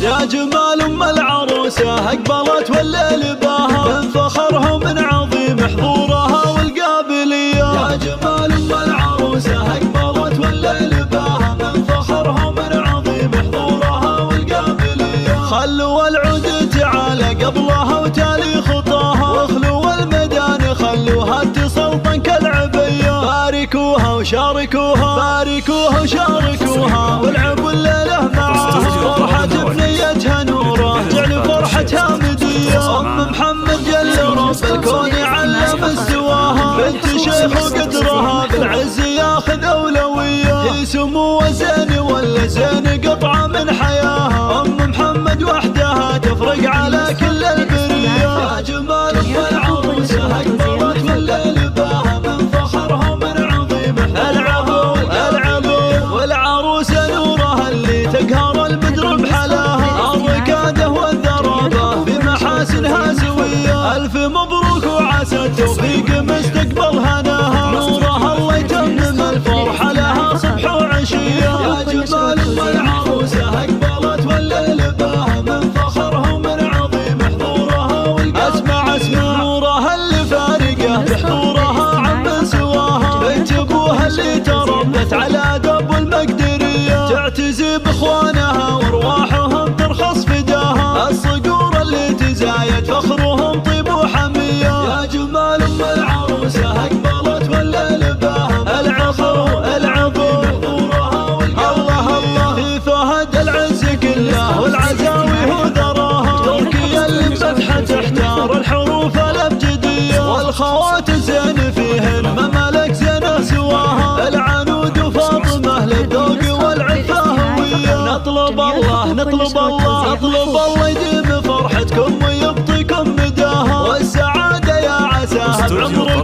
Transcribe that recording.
يا جمال ام العروسة اقبلت والليل باها من فخرها ومن عظيم حضورها والقابلية. يا جمال ام العروسة اقبلت والليل باها من فخرها ومن عظيم حضورها والقابلية. خلوا العود تعالى قبلها وتالي خطاها، واخلوا الميدان خلوها تسلطن كالعبية. باركوها وشاركوها، باركوها وشاركوها، والعبوا الليلة معاها. فرحة بنيتها نوره جعل فرحتها مدية. ام محمد جل رب الكون علم استواها، بنت شيخ وقدرها بالعز ياخذ اولوية. هي سمو وزين ولا زين قطعة من حياها، ام محمد وحدها تفرق على كل البرية. يا جمال ام العروسة اقبلت والليل باها من فخرها ومن عظيم العبوا العبوا. والعروسة نورها اللي تقهر البدر بحلاها، الركادة والذرابة بمحاسنها سوية. الف مبروك وعسى التوفيق مستقبل هناها، نورها الله يتمم الفرحة لها صبح وعشية. يا جمال ام العروسة اقبلت والليل باها من فخرها ومن عظيم حضورها والقابلية. اسمع نورها اللي فارقه بحضورها عمن سواها، بنت ابوها اللي تربت على دب المقدرية. تعتزي باخوانها وارواحهم ترخص فداها، الصقور اللي تزايد فخرهم طيب وحمية. يا جمال ام العروسة اقبلت والليل باها العفو العفو حضورها والقابلية. الله في فهد العز كله والعزاوي وذراها، تركيا اللي بفتحة تحتار الحروف الابجدية. والخوات الزين فيهن ممالك زينه سواها، العنود وفاطمه للذوق والعفه هويه. نطلب الله نطلب الله نطلب الله يديم فرحتكم ويبطيكم مداها، والسعاده يا عساها بعمر